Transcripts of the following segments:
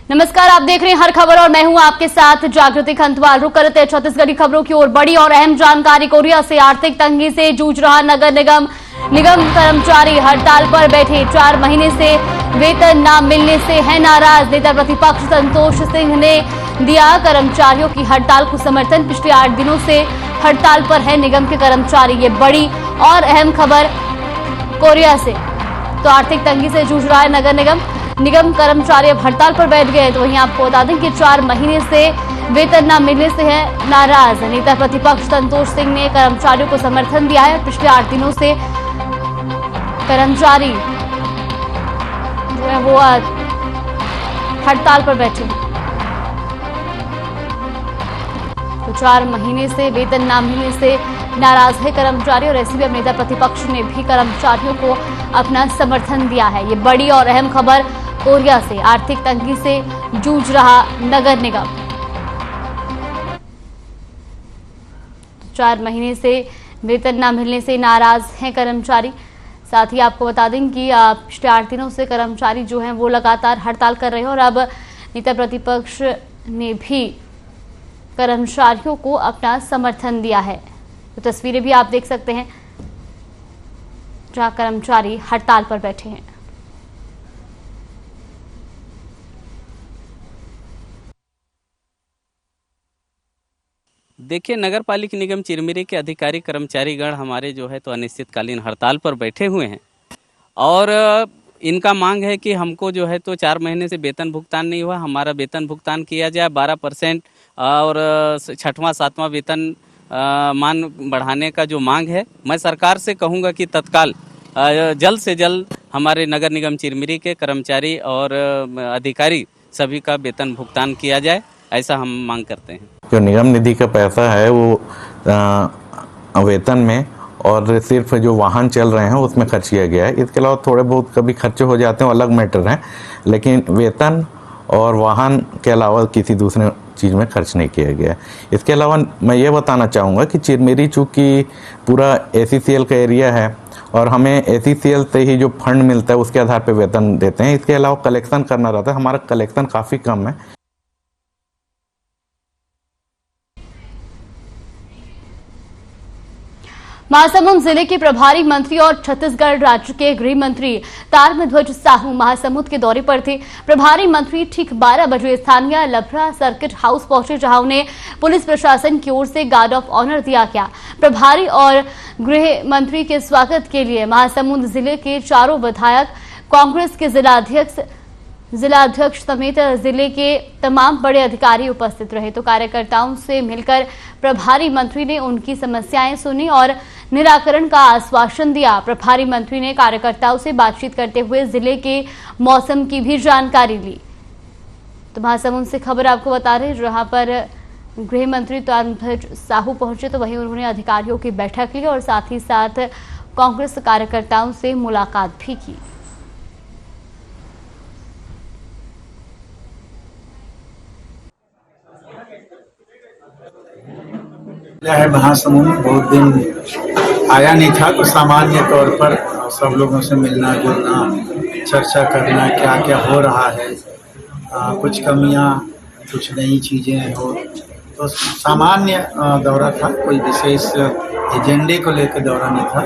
नमस्कार, आप देख रहे हैं हर खबर और मैं हूं आपके साथ जागृति खंतवाल। रुक करते हैं छत्तीसगढ़ी खबरों की ओर। बड़ी और अहम जानकारी। कोरिया से आर्थिक तंगी से जूझ रहा नगर निगम कर्मचारी हड़ताल पर बैठे। 4 महीने से वेतन न मिलने से है नाराज। नेता प्रतिपक्ष संतोष सिंह ने दिया कर्मचारियों की हड़ताल को समर्थन। पिछले 8 दिनों से हड़ताल पर है निगम के कर्मचारी। ये बड़ी और अहम खबर कोरिया से। तो आर्थिक तंगी से जूझ रहा है नगर निगम कर्मचारी अब हड़ताल पर बैठ गए। तो वहीं आपको बता दें कि 4 महीने से वेतन न मिलने से है नाराज। नेता प्रतिपक्ष संतोष सिंह ने कर्मचारियों को समर्थन दिया है। पिछले 8 दिनों से कर्मचारी जो है वो हड़ताल पर बैठे। तो 4 महीने से वेतन न मिलने से नाराज है कर्मचारी और ऐसे भी अब नेता प्रतिपक्ष ने भी कर्मचारियों को अपना समर्थन दिया है। ये बड़ी और अहम खबर कोरिया से। आर्थिक तंगी से जूझ रहा नगर निगम। 4 महीने से वेतन न मिलने से नाराज हैं कर्मचारी। साथ ही आपको बता दें कि पिछले 8 दिनों से कर्मचारी जो हैं वो लगातार हड़ताल कर रहे हैं और अब नेता प्रतिपक्ष ने भी कर्मचारियों को अपना समर्थन दिया है। तो तस्वीरें भी आप देख सकते हैं जहां कर्मचारी हड़ताल पर बैठे हैं। देखिए, नगर पालिका निगम चिरमिरी के अधिकारी कर्मचारीगण हमारे जो है तो अनिश्चितकालीन हड़ताल पर बैठे हुए हैं और इनका मांग है कि हमको जो है तो 4 महीने से वेतन भुगतान नहीं हुआ, हमारा वेतन भुगतान किया जाए 12% और 6वां 7वां वेतन मान बढ़ाने का जो मांग है। मैं सरकार से कहूँगा कि तत्काल जल्द से जल्द हमारे नगर निगम चिरमिरी के कर्मचारी और अधिकारी सभी का वेतन भुगतान किया जाए, ऐसा हम मांग करते हैं। जो निगम निधि का पैसा है वो वेतन में और सिर्फ जो वाहन चल रहे हैं उसमें खर्च किया गया है। इसके अलावा थोड़े बहुत कभी खर्चे हो जाते हैं, अलग मैटर हैं, लेकिन वेतन और वाहन के अलावा किसी दूसरे चीज़ में खर्च नहीं किया गया है। इसके अलावा मैं ये बताना चाहूँगा कि चिरमिरी चूँकि पूरा ACCL का एरिया है और हमें ACCL से ही जो फंड मिलता है उसके आधार पर वेतन देते हैं। इसके अलावा कलेक्शन करना रहता है, हमारा कलेक्शन काफ़ी कम है। महासमुंद जिले के प्रभारी मंत्री और छत्तीसगढ़ राज्य के गृह मंत्री ताम्रध्वज साहू महासमुंद के दौरे पर थे। प्रभारी मंत्री ठीक 12 बजे स्थानीय लभरा सर्किट हाउस पहुंचे, जहां उन्हें पुलिस प्रशासन की ओर से गार्ड ऑफ ऑनर दिया गया। प्रभारी और गृह मंत्री के स्वागत के लिए महासमुंद जिले के 4 विधायक, कांग्रेस के जिलाध्यक्ष समेत जिले के तमाम बड़े अधिकारी उपस्थित रहे। तो कार्यकर्ताओं से मिलकर प्रभारी मंत्री ने उनकी समस्याएं सुनी और निराकरण का आश्वासन दिया। प्रभारी मंत्री ने कार्यकर्ताओं से बातचीत करते हुए जिले के मौसम की भी जानकारी ली। तो महासमुंद से खबर आपको बता रहे, जहां पर गृह मंत्री ताम्रध्वज साहू पहुंचे तो वहीं उन्होंने अधिकारियों की बैठक ली और साथ ही साथ कांग्रेस कार्यकर्ताओं से मुलाकात भी की। है महासमुंद बहुत दिन आया नहीं था, तो सामान्य तौर पर सब लोगों से मिलना जुलना, चर्चा करना, क्या क्या हो रहा है, कुछ कमियां, कुछ नई चीज़ें हो, तो सामान्य दौरा था। कोई विशेष एजेंडे को लेकर दौरा नहीं था,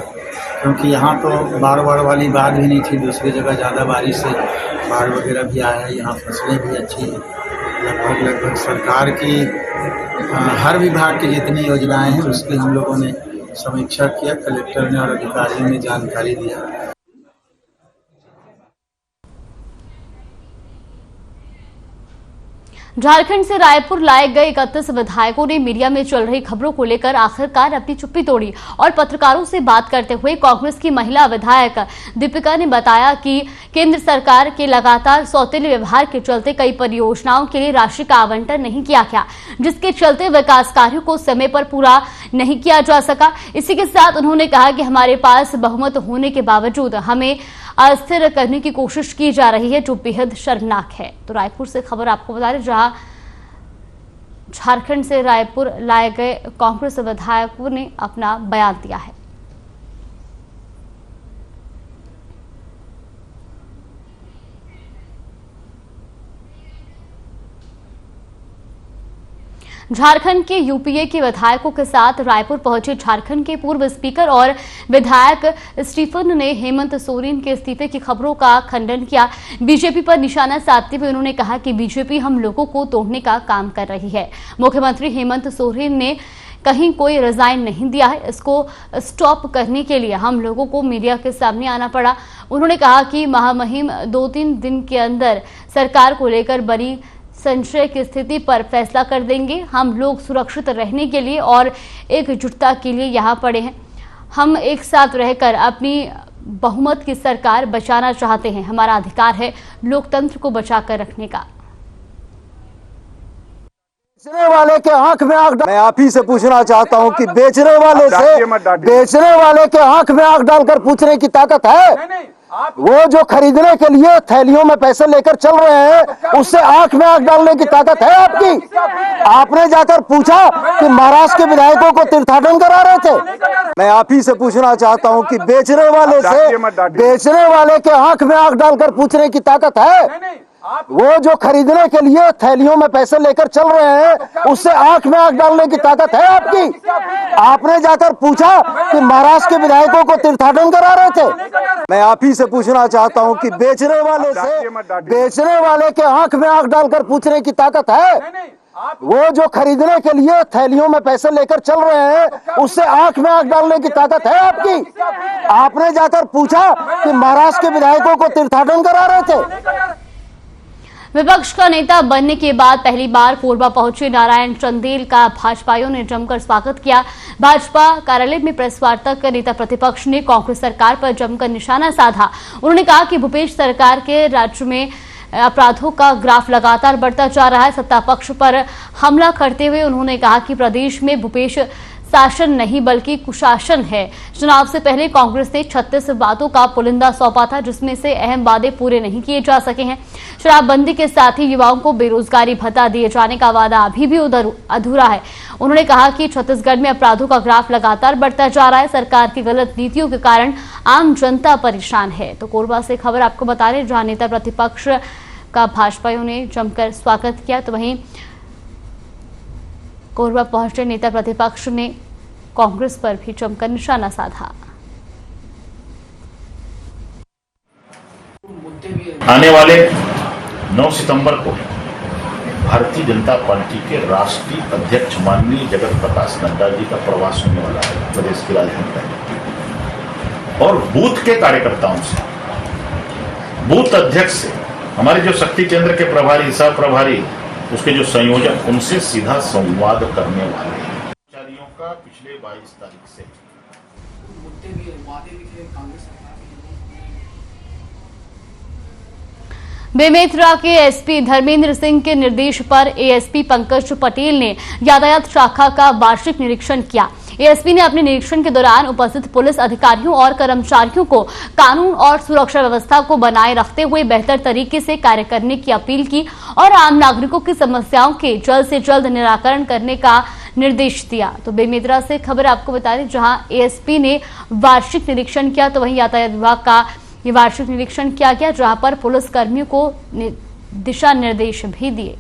क्योंकि यहाँ तो बाढ़ वाली बात भी नहीं थी। दूसरी जगह ज़्यादा बारिश से बाढ़ वगैरह भी आया है, यहाँ फसलें भी अच्छी हैं। लगभग सरकार की हर विभाग की जितनी योजनाएं हैं उसकी हम लोगों ने समीक्षा किया। कलेक्टर ने और अधिकारियों ने जानकारी दिया। झारखंड से रायपुर लाए गए 31 विधायकों ने मीडिया में चल रही खबरों को लेकर आखिरकार अपनी चुप्पी तोड़ी और पत्रकारों से बात करते हुए कांग्रेस की महिला विधायक दीपिका ने बताया कि केंद्र सरकार के लगातार सौतेले व्यवहार के चलते कई परियोजनाओं के लिए राशि का आवंटन नहीं किया गया, जिसके चलते विकास कार्यों को समय पर पूरा नहीं किया जा सका। इसी के साथ उन्होंने कहा कि हमारे पास बहुमत होने के बावजूद हमें अस्थिर करने की कोशिश की जा रही है, जो बेहद शर्मनाक है। तो रायपुर से खबर आपको बता रहे, जहां झारखंड से रायपुर लाए गए कांग्रेस विधायकों ने अपना बयान दिया है। झारखंड के यूपीए के विधायकों के साथ रायपुर पहुंचे झारखंड के पूर्व स्पीकर और विधायक स्टीफन ने हेमंत सोरेन के इस्तीफे की खबरों का खंडन किया। बीजेपी पर निशाना साधते हुए उन्होंने कहा कि बीजेपी हम लोगों को तोड़ने का काम कर रही है। मुख्यमंत्री हेमंत सोरेन ने कहीं कोई रिजाइन नहीं दिया है, इसको स्टॉप करने के लिए हम लोगों को मीडिया के सामने आना पड़ा। उन्होंने कहा कि महामहिम 2-3 दिन के अंदर सरकार को लेकर बड़ी संशय की स्थिति पर फैसला कर देंगे। हम लोग सुरक्षित रहने के लिए और एकजुटता के लिए यहाँ पड़े हैं। हम एक साथ रहकर अपनी बहुमत की सरकार बचाना चाहते हैं। हमारा अधिकार है लोकतंत्र को बचाकर रखने का। बेचने वाले के आंख में आंख मैं आप ही से पूछना चाहता हूं कि बेचने वाले के आंख में आंख डालकर पूछने की ताकत है? वो जो खरीदने के लिए थैलियों में पैसे लेकर चल रहे हैं, उससे आंख में आंख डालने की ताकत है आपकी? आपने जाकर पूछा कि महाराष्ट्र के विधायकों को तीर्थाटन करा रहे थे? मैं आप ही से पूछना चाहता हूं कि बेचने वाले के आंख में आंख डालकर पूछने की ताकत है? वो जो खरीदने के लिए थैलियों में पैसे लेकर चल रहे हैं, उससे आंख में आंख डालने की ताकत है आपकी? आपने जाकर पूछा कि महाराष्ट्र के विधायकों को तीर्थाटन करा रहे थे? मैं आप ही से पूछना चाहता हूं कि बेचने वाले के आंख में आंख डालकर पूछने की ताकत है? वो जो खरीदने के लिए थैलियों में पैसे लेकर चल रहे हैं, उससे आंख में आंख डालने की ताकत है आपकी? आपने जाकर पूछा कि महाराष्ट्र के विधायकों को तीर्थाटन करा रहे थे? विपक्ष का नेता बनने के बाद पहली बार कोरबा पहुंचे नारायण चंदेल का भाजपाइयों ने जमकर स्वागत किया। भाजपा कार्यालय में प्रेस वार्ता कर नेता प्रतिपक्ष ने कांग्रेस सरकार पर जमकर निशाना साधा। उन्होंने कहा कि भूपेश सरकार के राज्य में अपराधों का ग्राफ लगातार बढ़ता जा रहा है। सत्ता पक्ष पर हमला करते हुए उन्होंने कहा कि प्रदेश में भूपेश शासन नहीं बल्कि कुशासन है। चुनाव से पहले कांग्रेस ने 36 बातों का पुलिंदा सौंपा था, जिसमें से अहम वादे पूरे नहीं किए जा सके हैं। शराबबंदी के साथ ही युवाओं को बेरोजगारी भत्ता दिए जाने का वादा अभी भी अधूरा है। उन्होंने कहा कि छत्तीसगढ़ में अपराधों का ग्राफ लगातार बढ़ता जा रहा है। सरकार की गलत नीतियों के कारण आम जनता परेशान है। तो कोरबा से खबर आपको बता रहे, जहां नेता प्रतिपक्ष का भाजपाइयों ने जमकर स्वागत किया, तो वहीं कोरबा पहुंचे नेता प्रतिपक्ष ने कांग्रेस पर भी जमकर निशाना साधा। आने वाले 9 सितंबर को भारतीय जनता पार्टी के राष्ट्रीय अध्यक्ष माननीय जगत प्रकाश नड्डा जी का प्रवास होने वाला है प्रदेश की राजधानी में, और बूथ के कार्यकर्ताओं से, बूथ अध्यक्ष से, हमारे जो शक्ति केंद्र के प्रभारी, सह प्रभारी, उसके जो संयोजक, उनसे सीधा संवाद करने वाले हैं। कर्मचारियों का पिछले 22 तारीख से बेमेतरा के एसपी धर्मेंद्र सिंह के निर्देश पर एएसपी पंकज पटेल ने यातायात शाखा का वार्षिक निरीक्षण किया। एएसपी ने अपने निरीक्षण के दौरान उपस्थित पुलिस अधिकारियों और कर्मचारियों को कानून और सुरक्षा व्यवस्था को बनाए रखते हुए बेहतर तरीके से कार्य करने की अपील की और आम नागरिकों की समस्याओं के जल्द से जल्द निराकरण करने का निर्देश दिया। तो बेमेतरा से खबर आपको बता दें, जहां एएसपी ने वार्षिक निरीक्षण किया, तो वहीं यातायात विभाग का ये वार्षिक निरीक्षण किया गया, जहां पर पुलिस कर्मियों को दिशा निर्देश भी दिए।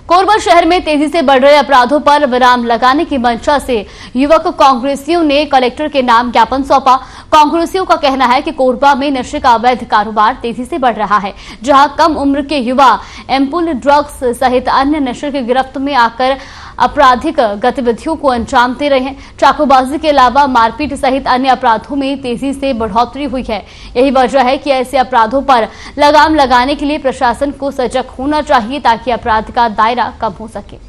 कोरबा शहर में तेजी से बढ़ रहे अपराधों पर विराम लगाने की मंशा से युवक कांग्रेसियों ने कलेक्टर के नाम ज्ञापन सौंपा। कांग्रेसियों का कहना है कि कोरबा में नशे का अवैध कारोबार तेजी से बढ़ रहा है, जहां कम उम्र के युवा एम्पुल ड्रग्स सहित अन्य नशे की गिरफ्त में आकर आपराधिक गतिविधियों को अंजाम दे रहे हैं। चाकूबाजी के अलावा मारपीट सहित अन्य अपराधों में तेजी से बढ़ोतरी हुई है। यही वजह है कि ऐसे अपराधों पर लगाम लगाने के लिए प्रशासन को सजग होना चाहिए, ताकि अपराध का दायरा कम हो सके।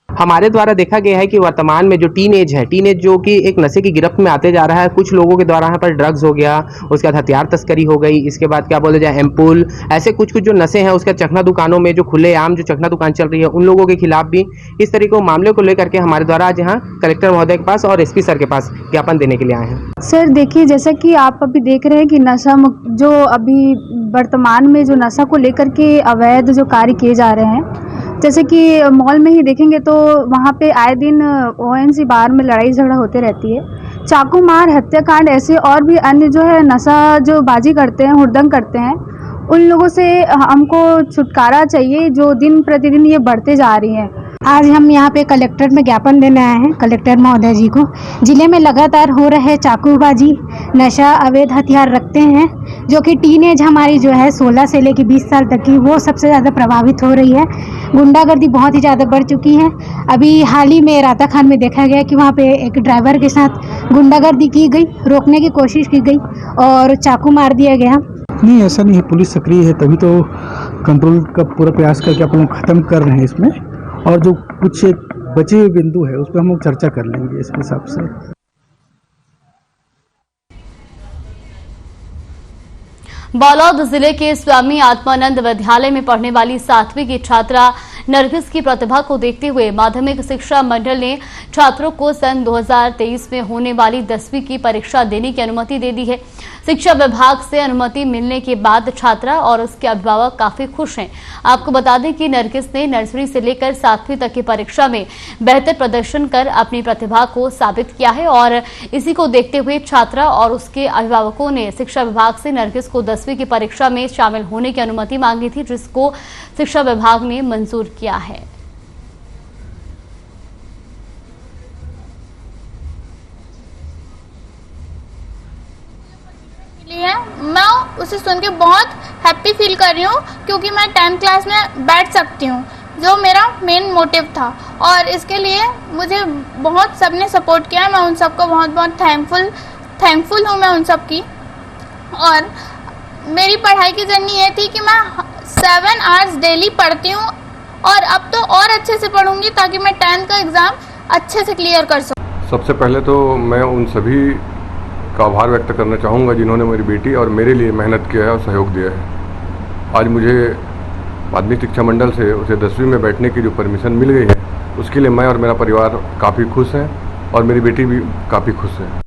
हमारे द्वारा देखा गया है कि वर्तमान में जो टीनेज जो कि एक नशे की गिरफ्त में आते जा रहा है। कुछ लोगों के द्वारा यहाँ पर ड्रग्स हो गया, उसके बाद हथियार तस्करी हो गई, इसके बाद क्या बोले जाए एम्पुल, ऐसे कुछ जो नशे हैं, उसके चखना दुकानों में जो खुलेआम जो चखना दुकान चल रही है, उन लोगों के खिलाफ भी इस तरीके के मामले को लेकर के हमारे द्वारा आज यहाँ कलेक्टर महोदय के पास और एसपी सर के पास ज्ञापन देने के लिए आए हैं। सर देखिए, जैसा कि आप अभी देख रहे हैं कि नशा जो अभी वर्तमान में जो नशा को लेकर के अवैध जो कार्य किए जा रहे हैं, जैसे कि मॉल में ही देखेंगे तो वहाँ पे आए दिन ONC बार में लड़ाई झगड़ा होते रहती है। चाकू मार, हत्याकांड, ऐसे और भी अन्य जो है नशा जो बाजी करते हैं, हुड़दंग करते हैं, उन लोगों से हमको छुटकारा चाहिए जो दिन प्रतिदिन ये बढ़ते जा रही हैं। आज हम यहाँ पे कलेक्टर में ज्ञापन देने आए हैं कलेक्टर महोदय जी को। जिले में लगातार हो रहे चाकूबाजी, नशा, अवैध हथियार रखते हैं जो कि टीनेज हमारी जो है 16 से लेकर 20 साल तक की वो सबसे ज़्यादा प्रभावित हो रही है। गुंडागर्दी बहुत ही ज़्यादा बढ़ चुकी है। अभी हाल ही में राता खान में देखा गया कि वहाँ पे एक ड्राइवर के साथ गुंडागर्दी की गई, रोकने की कोशिश की गई और चाकू मार दिया गया। नहीं, ऐसा नहीं है, पुलिस सक्रिय है तभी तो कंट्रोल का पूरा प्रयास करके आप लोग खत्म कर रहे हैं इसमें, और जो कुछ बचे हुए बिंदु है उस पर हम लोग चर्चा कर लेंगे इसके हिसाब से। बालोद जिले के स्वामी आत्मानंद विद्यालय में पढ़ने वाली 7वीं की छात्रा नरगिस की प्रतिभा को देखते हुए माध्यमिक शिक्षा मंडल ने छात्रों को सन 2023 में होने वाली 10वीं की परीक्षा देने की अनुमति दे दी है। शिक्षा विभाग से अनुमति मिलने के बाद छात्रा और उसके अभिभावक काफी खुश हैं। आपको बता दें कि नरगिस ने नर्सरी से लेकर 7वीं तक की परीक्षा में बेहतर प्रदर्शन कर अपनी प्रतिभा को साबित किया है और इसी को देखते हुए छात्रा और उसके अभिभावकों ने शिक्षा विभाग से नरगिस को 10वीं की परीक्षा में शामिल होने की अनुमति मांगी थी, जिसको शिक्षा विभाग ने मंजूर किया है। मैं उसे सुन के बहुत हैप्पी फील कर रही हूँ क्योंकि मैं 10th क्लास में बैठ सकती हूँ, जो मेरा मेन मोटिव था। और इसके लिए मुझे बहुत सबने सपोर्ट किया, मैं उन सबको बहुत बहुत थैंकफुल हूँ मैं उन सब की। और मेरी पढ़ाई की जर्नी ये थी कि मैं 7 आवर्स डेली पढ़ती हूँ और अब तो और अच्छे से पढ़ूंगी ताकि मैं 10th का एग्ज़ाम अच्छे से क्लियर कर सकूँ। सबसे पहले तो मैं उन सभी का आभार व्यक्त करना चाहूँगा जिन्होंने मेरी बेटी और मेरे लिए मेहनत किया है और सहयोग दिया है। आज मुझे माध्यमिक शिक्षा मंडल से उसे 10वीं में बैठने की जो परमिशन मिल गई है उसके लिए मैं और मेरा परिवार काफ़ी खुश हैं और मेरी बेटी भी काफ़ी खुश है।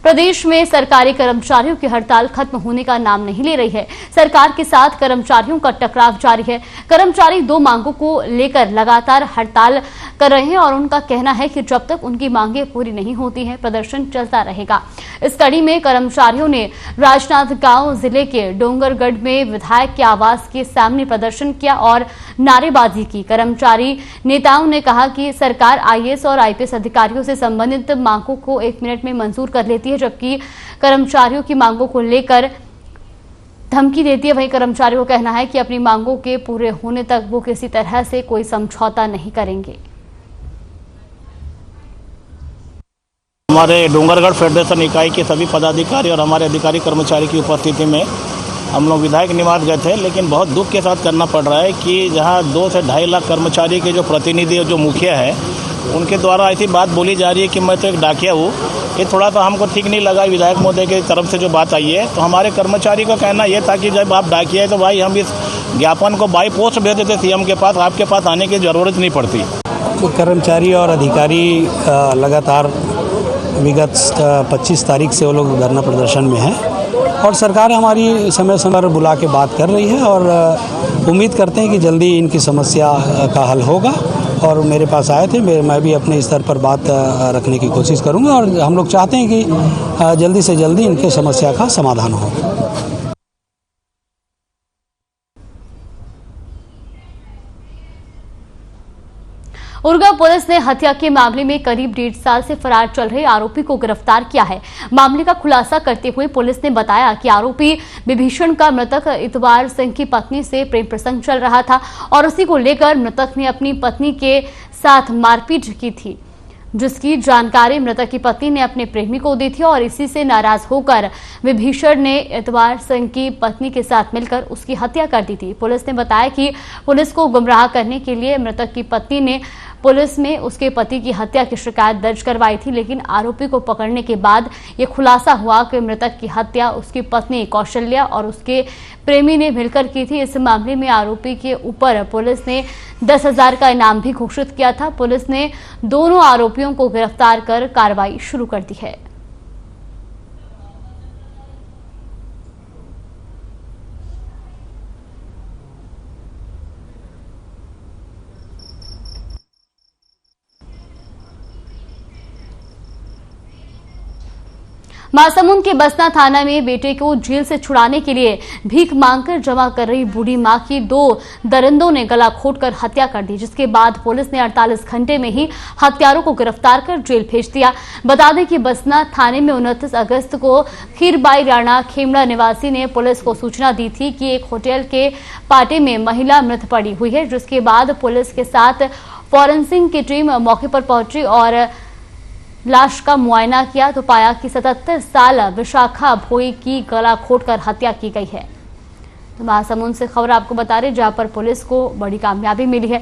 प्रदेश में सरकारी कर्मचारियों की हड़ताल खत्म होने का नाम नहीं ले रही है। सरकार के साथ कर्मचारियों का टकराव जारी है। कर्मचारी 2 मांगों को लेकर लगातार हड़ताल कर रहे हैं और उनका कहना है कि जब तक उनकी मांगें पूरी नहीं होती हैं, प्रदर्शन चलता रहेगा। इस कड़ी में कर्मचारियों ने राजनांदगांव जिले के डोंगरगढ़ में विधायक के आवास के सामने प्रदर्शन किया और नारेबाजी की। कर्मचारी नेताओं ने कहा कि सरकार IAS और IPS अधिकारियों से संबंधित मांगों को 1 मिनट में मंजूर कर लेती है, जबकि कर्मचारियों की मांगों को लेकर धमकी देती है। वहीं कर्मचारियों का कहना है कि अपनी मांगों के पूरे होने तक वो किसी तरह से कोई समझौता नहीं करेंगे। हमारे डोंगरगढ़ फेडरेशन इकाई के सभी पदाधिकारी और हमारे अधिकारी कर्मचारी की उपस्थिति में हम लोग विधायक निवास गए थे, लेकिन बहुत दुख के साथ करना पड़ रहा है कि जहां 2 से 2.5 लाख कर्मचारी के जो प्रतिनिधि और जो मुखिया है उनके द्वारा ऐसी बात बोली जा रही है कि मैं तो एक डाकिया हूँ। ये थोड़ा सा हमको ठीक नहीं लगा। विधायक महोदय की तरफ से जो बात आई है, तो हमारे कर्मचारी का कहना यह था कि जब आप डाकिया है तो भाई हम इस ज्ञापन को बाई पोस्ट भेज देते CM के पास, आपके पास आने की ज़रूरत नहीं पड़ती। तो कर्मचारी और अधिकारी लगातार विगत 25 तारीख से वो लोग धरना प्रदर्शन में हैं और सरकार हमारी समय समय पर बुला के बात कर रही है और उम्मीद करते हैं कि जल्दी इनकी समस्या का हल होगा। और मेरे पास आए थे, मैं भी अपने स्तर पर बात रखने की कोशिश करूंगा और हम लोग चाहते हैं कि जल्दी से जल्दी इनके समस्या का समाधान हो। उरगा पुलिस ने हत्या के मामले में करीब 1.5 साल से फरार चल रहे आरोपी को गिरफ्तार किया है। मामले का खुलासा करते हुए पुलिस ने बताया कि आरोपी विभीषण का मृतक इतवार सिंह की पत्नी से प्रेम प्रसंग चल रहा था और उसी को लेकर मृतक ने अपनी पत्नी के साथ मारपीट की थी, जिसकी जानकारी मृतक की पत्नी ने अपने प्रेमी को दी थी और इसी से नाराज होकर विभीषण ने इतवार सिंह की पत्नी के साथ मिलकर उसकी हत्या कर दी थी। पुलिस ने बताया कि पुलिस को गुमराह करने के लिए मृतक की पत्नी ने पुलिस में उसके पति की हत्या की शिकायत दर्ज करवाई थी, लेकिन आरोपी को पकड़ने के बाद ये खुलासा हुआ कि मृतक की हत्या उसकी पत्नी कौशल्या और उसके प्रेमी ने मिलकर की थी। इस मामले में आरोपी के ऊपर पुलिस ने 10,000 का इनाम भी घोषित किया था। पुलिस ने दोनों आरोपियों को गिरफ्तार कर कार्रवाई शुरू कर दी है। महासमुंद के बसना थाना में बेटे को जेल से छुड़ाने के लिए भीख मांगकर जमा कर रही बूढ़ी मां की 2 दरिंदों ने गला घोंटकर हत्या कर दी, जिसके बाद पुलिस ने 48 घंटे में ही हत्यारों को गिरफ्तार कर जेल भेज दिया। बता दें कि बसना थाने में 29 अगस्त को खीरबाई राणा खेमड़ा निवासी ने पुलिस को सूचना दी थी कि एक होटल के पार्टी में महिला मृत पड़ी हुई है, जिसके बाद पुलिस के साथ फॉरेंसिक की टीम मौके पर पहुंची और लाश का मुआयना किया तो पाया कि 77 साल विशाखा भोई की गला घोंटकर हत्या की गई है। तो महासमुंद से खबर आपको बता रहे, जहां पर पुलिस को बड़ी कामयाबी मिली है।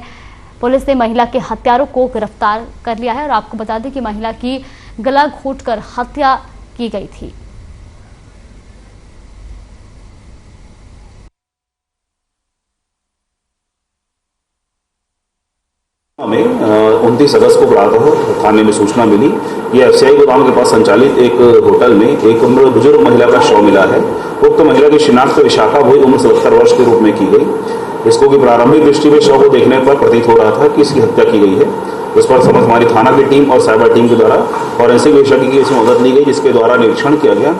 पुलिस ने महिला के हत्यारों को गिरफ्तार कर लिया है और आपको बता दें कि महिला की गला घोंटकर हत्या की गई थी। में 29 अगस्त को प्रातः थाने में सूचना मिली कि एफसीआई गोदाम के पास संचालित एक होटल में एक बुजुर्ग महिला का शव मिला है। उक्त महिला की शिनाख्त विशाखा भोई उम्र 77 वर्ष के रूप में की गई। इसको की प्रारंभिक दृष्टि में शव को देखने पर प्रतीत हो रहा था कि इसकी हत्या की गई है। इस पर समस्त हमारी थाना की टीम और साइबर टीम के द्वारा फॉरेंसिक विशेषज्ञ की इसमें मदद ली गई, जिसके द्वारा निरीक्षण किया गया।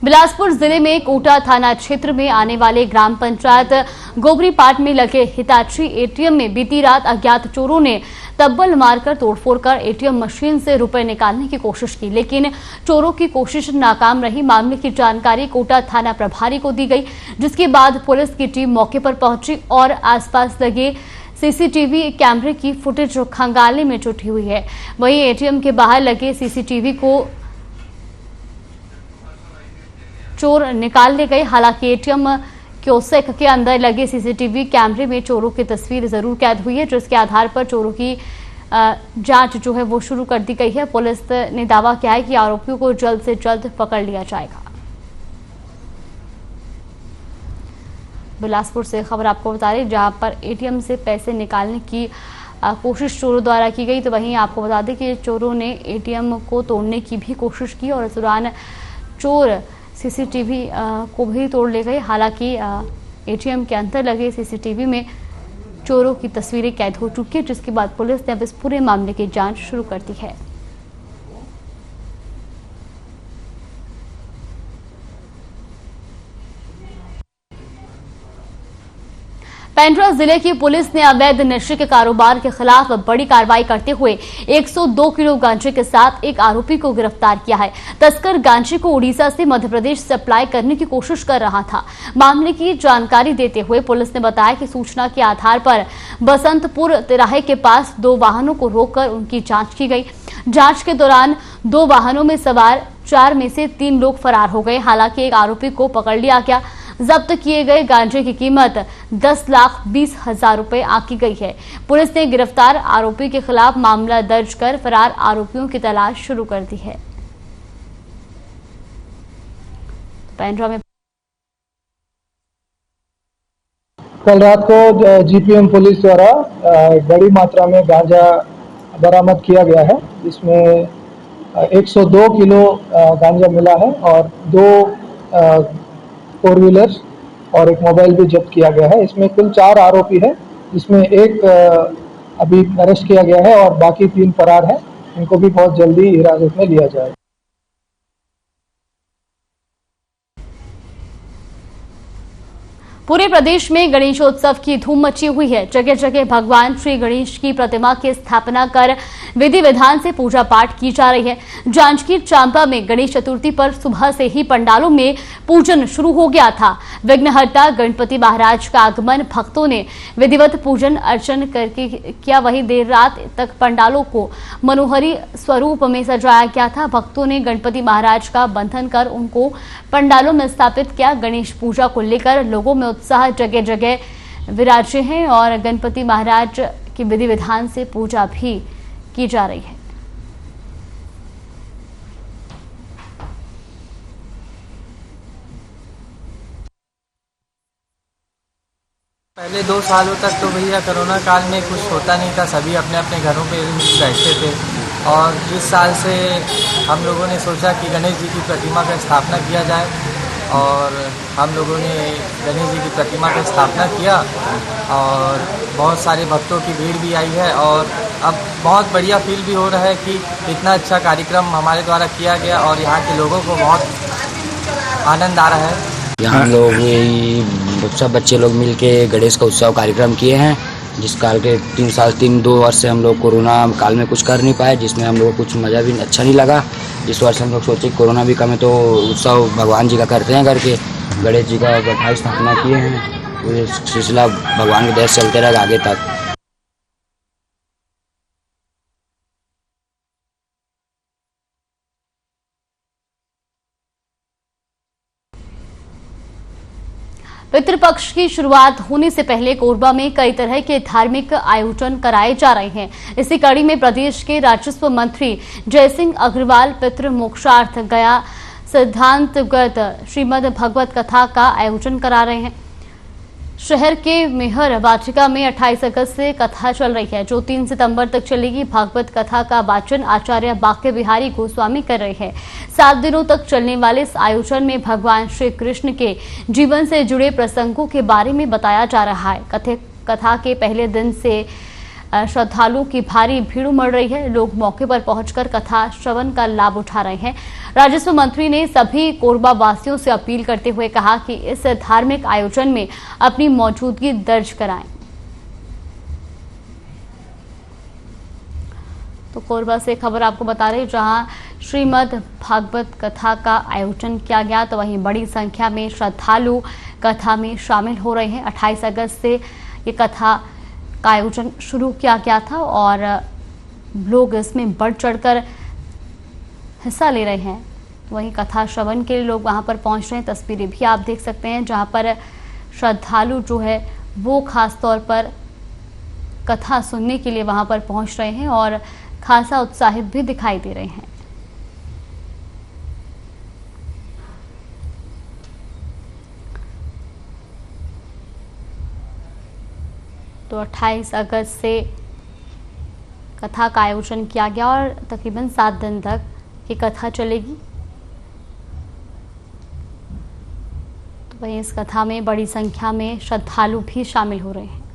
बिलासपुर जिले में कोटा थाना क्षेत्र में आने वाले ग्राम पंचायत गोबरीपाट में लगे हिताची एटीएम में बीती रात अज्ञात चोरों ने तब्बल मारकर तोड़फोड़ कर एटीएम मशीन से रुपए निकालने की कोशिश की, लेकिन चोरों की कोशिश नाकाम रही। मामले की जानकारी कोटा थाना प्रभारी को दी गई, जिसके बाद पुलिस की टीम मौके पर पहुंची और आसपास लगे सीसीटीवी कैमरे की फुटेज खंगालने में जुटी हुई है। वहीं एटीएम के बाहर लगे सीसीटीवी को चोर निकाल ले गए। हालांकि एटीएम क्योसेक के अंदर लगे सीसीटीवी कैमरे में चोरों की तस्वीर जरूर कैद हुई है, जिसके आधार पर चोरों की जांच जो है वो शुरू कर दी गई है। पुलिस ने दावा किया है कि आरोपियों को जल्द से जल्द पकड़ लिया जाएगा। बिलासपुर से खबर आपको बता रही, जहां पर एटीएम से पैसे निकालने की कोशिश चोरों द्वारा की गई, तो वहीं आपको बता दें कि चोरों ने एटीएम को तोड़ने की भी कोशिश की और इस दौरान चोर सीसीटीवी को भी तोड़ ले गए। हालांकि एटीएम के अंदर लगे सीसीटीवी में चोरों की तस्वीरें कैद हो चुकी है, जिसके बाद पुलिस ने अब इस पूरे मामले की जांच शुरू कर दी है। पेंड्रा जिले की पुलिस ने अवैध नशे के कारोबार के खिलाफ बड़ी कार्रवाई करते हुए 102 किलो गांजे के साथ एक आरोपी को गिरफ्तार किया है। तस्कर गांजे को उड़ीसा से मध्य प्रदेश सप्लाई करने की कोशिश कर रहा था। मामले की जानकारी देते हुए पुलिस ने बताया कि सूचना के आधार पर बसंतपुर तिराहे के पास 2 वाहनों को रोककर उनकी जांच की गई। जांच के दौरान 2 वाहनों में सवार 4 में से 3 लोग फरार हो गए। हालांकि एक आरोपी को पकड़ लिया गया। जब्त किए गए गांजे की कीमत 10,20,000 रुपए आंकी गई है। पुलिस ने गिरफ्तार आरोपी के खिलाफ मामला दर्ज कर फरार आरोपियों की तलाश शुरू कर दी है। पेंड्रा में कल रात को जीपीएम पुलिस द्वारा बड़ी मात्रा में गांजा बरामद किया गया है, जिसमें 102 किलो गांजा मिला है और 2 4 व्हीलर और एक मोबाइल भी जब्त किया गया है। इसमें कुल 4 आरोपी है, जिसमें एक अभी अरेस्ट किया गया है और बाकी 3 फरार हैं। इनको भी बहुत जल्दी हिरासत में लिया जाएगा। पूरे प्रदेश में गणेशोत्सव की धूम मची हुई है। जगह जगह भगवान श्री गणेश की प्रतिमा की स्थापना कर विधि विधान से पूजा पाठ की जा रही है। जांजगीर चांपा में गणेश चतुर्थी पर सुबह से ही पंडालों में पूजन शुरू हो गया था। विघ्नहर्ता गणपति महाराज का आगमन भक्तों ने विधिवत पूजन अर्चन करके किया। वहीं देर रात तक पंडालों को मनोहरी स्वरूप में सजाया गया था। भक्तों ने गणपति महाराज का बंधन कर उनको पंडालों में स्थापित किया। गणेश पूजा को लेकर लोगों में उत्साह जगह जगह विराजे हैं और गणपति महाराज की विधि विधान से पूजा भी की जा रही है। पहले 2 सालों तक तो भैया कोरोना काल में कुछ होता नहीं था, सभी अपने अपने घरों पे बैठते थे और इस साल से हम लोगों ने सोचा कि गणेश जी की प्रतिमा का स्थापना किया जाए और हम लोगों ने गणेश जी की प्रतिमा की स्थापना किया और बहुत सारे भक्तों की भीड़ भी आई है और अब बहुत बढ़िया फील भी हो रहा है कि इतना अच्छा कार्यक्रम हमारे द्वारा किया गया और यहाँ के लोगों को बहुत आनंद आ रहा है। यहाँ हम लोग सब बच्चे लोग मिलके गणेश का उत्सव कार्यक्रम किए हैं, जिस काल के 2 वर्ष से हम लोग कोरोना काल में कुछ कर नहीं पाए, जिसमें हम लोग को कुछ मज़ा भी अच्छा नहीं लगा। इस वर्ष हम लोग सोचे कोरोना भी कम है तो उत्सव भगवान जी का करते हैं करके गणेश जी का 28 स्थापना किए हैं। ये सिलसिला भगवान के दया से चलते रहेगा आगे तक। पितृपक्ष की शुरुआत होने से पहले कोरबा में कई तरह के धार्मिक आयोजन कराए जा रहे हैं। इसी कड़ी में प्रदेश के राजस्व मंत्री जयसिंह अग्रवाल पितृ मोक्षार्थ गया सिद्धांतगत श्रीमद् भगवत कथा का आयोजन करा रहे हैं। शहर के मेहर वाटिका में 28 अगस्त से कथा चल रही है, जो 3 सितंबर तक चलेगी। भागवत कथा का वाचन आचार्य बाक्य बिहारी गोस्वामी कर रहे हैं। 7 दिनों तक चलने वाले इस आयोजन में भगवान श्री कृष्ण के जीवन से जुड़े प्रसंगों के बारे में बताया जा रहा है। कथा के पहले दिन से श्रद्धालुओं की भारी भीड़ उमड़ रही है। लोग मौके पर पहुंचकर कथा श्रवण का लाभ उठा रहे हैं। राजस्व मंत्री ने सभी कोरबा वासियों से अपील करते हुए कहा कि इस धार्मिक आयोजन में अपनी मौजूदगी दर्ज कराएं। तो कोरबा से खबर आपको बता रहे, जहां श्रीमद् भागवत कथा का आयोजन किया गया तो वहीं बड़ी संख्या में श्रद्धालु कथा में शामिल हो रहे हैं। 28 अगस्त से ये कथा का आयोजन शुरू किया गया था और लोग इसमें बढ़ चढ़कर हिस्सा ले रहे हैं। वहीं कथा श्रवण के लिए लोग वहां पर पहुंच रहे हैं। तस्वीरें भी आप देख सकते हैं, जहां पर श्रद्धालु जो है वो खास तौर पर कथा सुनने के लिए वहां पर पहुंच रहे हैं और खासा उत्साहित भी दिखाई दे रहे हैं। तो 28 अगस्त से कथा का आयोजन किया गया और तकरीबन 7 दिन तक ये कथा चलेगी। तो वहीं इस कथा में बड़ी संख्या में श्रद्धालु भी शामिल हो रहे हैं।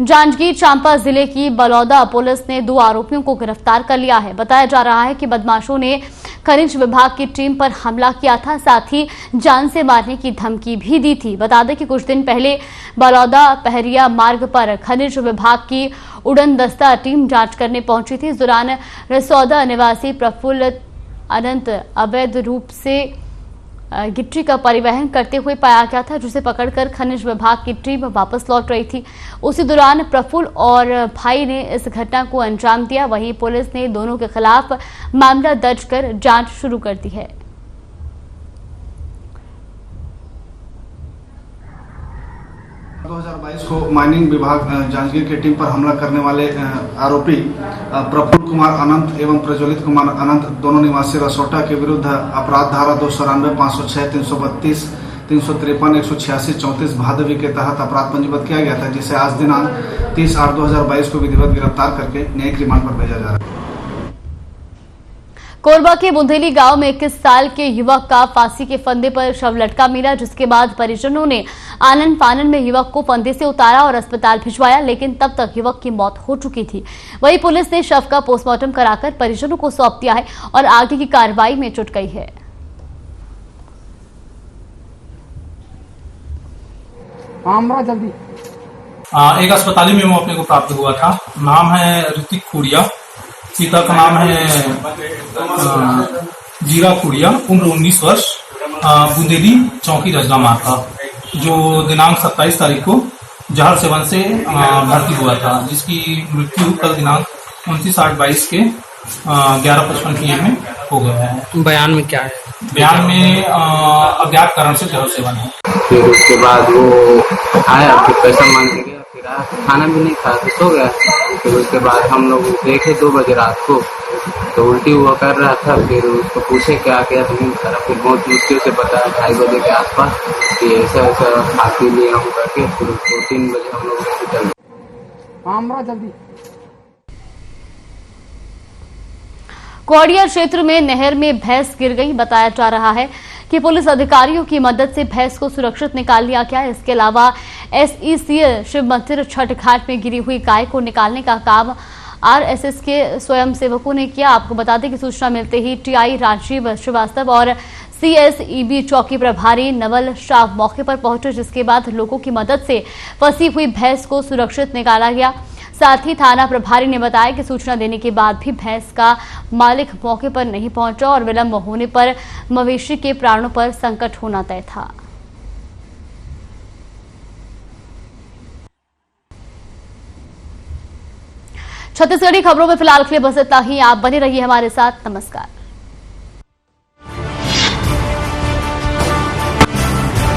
जांजगीर चांपा जिले की बलौदा पुलिस ने 2 आरोपियों को गिरफ्तार कर लिया है। बताया जा रहा है कि बदमाशों ने खनिज विभाग की टीम पर हमला किया था, साथ ही जान से मारने की धमकी भी दी थी। बता दें कि कुछ दिन पहले बलौदा पहरिया मार्ग पर खनिज विभाग की उड़न दस्ता टीम जांच करने पहुंची थी। इस दौरान रसौदा निवासी प्रफुल्ल अनंत अवैध रूप से गिट्टी का परिवहन करते हुए पाया गया था, जिसे पकड़कर खनिज विभाग की टीम वापस लौट रही थी। उसी दौरान प्रफुल्ल और भाई ने इस घटना को अंजाम दिया। वहीं पुलिस ने दोनों के खिलाफ मामला दर्ज कर जांच शुरू कर दी है। को माइनिंग विभाग जांजगीर की टीम पर हमला करने वाले आरोपी प्रफुल्ल कुमार अनंत एवं प्रज्वलित कुमार अनंत दोनों निवासी रसोटा के विरुद्ध अपराध धारा 294, 506, 332, 353, 186, 34 भादवी के तहत अपराध पंजीबद्ध किया गया था, जिसे आज दिनांक 30/8/2022 को विधिवत गिरफ्तार करके न्यायिक रिमांड पर भेजा जा रहा है। कोरबा के बुंदेली गांव में 21 साल के युवक का फांसी के फंदे पर शव लटका मिला, जिसके बाद परिजनों ने आनन फानन में युवक को फंदे से उतारा और अस्पताल भिजवाया, लेकिन तब तक युवक की मौत हो चुकी थी। वहीं पुलिस ने शव का पोस्टमार्टम कराकर परिजनों को सौंप दिया है और आगे की कार्रवाई में जुट गई है। जल्दी एक अस्पताली में अपने को प्राप्त हुआ था। नाम है ऋतिक खुड़िया, पिता का नाम है जीरा खुड़िया, उम्र 19 वर्ष, बुंदेली चौकी रजगा मार्का, जो दिनांक 27 तारीख को जहर सेवन से भर्ती हुआ था, जिसकी मृत्यु कल दिनांक 29/8/22 के 11:55 PM में हो गया है। बयान में क्या है? बयान में अज्ञात कारण से जहर सेवन है। फिर उसके बाद वो आया, फिर पैसा मांग के गया, फिर आया, खाना भी नहीं खाया, तो सो गया। फिर उसके बाद हम लोग देखे 2 बजे रात को, तो उल्टी हुआ कर रहा था। फिर उसको पूछे क्या किया तुमने, फिर बहुत मुश्किल से बताया 2:30 बजे के आसपास कि ऐसा ऐसा खा पी लिया हूँ करके। फिर उसको 3 बजे हम लोग हॉस्पिटल जल्दी। कोडिया क्षेत्र में नहर में भैंस गिर गई। बताया जा रहा है कि पुलिस अधिकारियों की मदद से भैंस को सुरक्षित निकाल लिया गया। इसके अलावा SECL शिव मंदिर छठ घाट में गिरी हुई गाय को निकालने का काम RSS के स्वयंसेवकों ने किया। आपको बता दें कि सूचना मिलते ही TI राजीव श्रीवास्तव और CSEB चौकी प्रभारी नवल शाह मौके पर पहुंचे, जिसके बाद लोगों की मदद से फंसी हुई भैंस को सुरक्षित निकाला गया। साथ ही थाना प्रभारी ने बताया कि सूचना देने के बाद भी भैंस का मालिक मौके पर नहीं पहुंचा और विलंब होने पर मवेशी के प्राणों पर संकट होना तय था। छत्तीसगढ़ी खबरों में फिलहाल के लिए बस इतना ही। आप बने रहिए हमारे साथ। नमस्कार।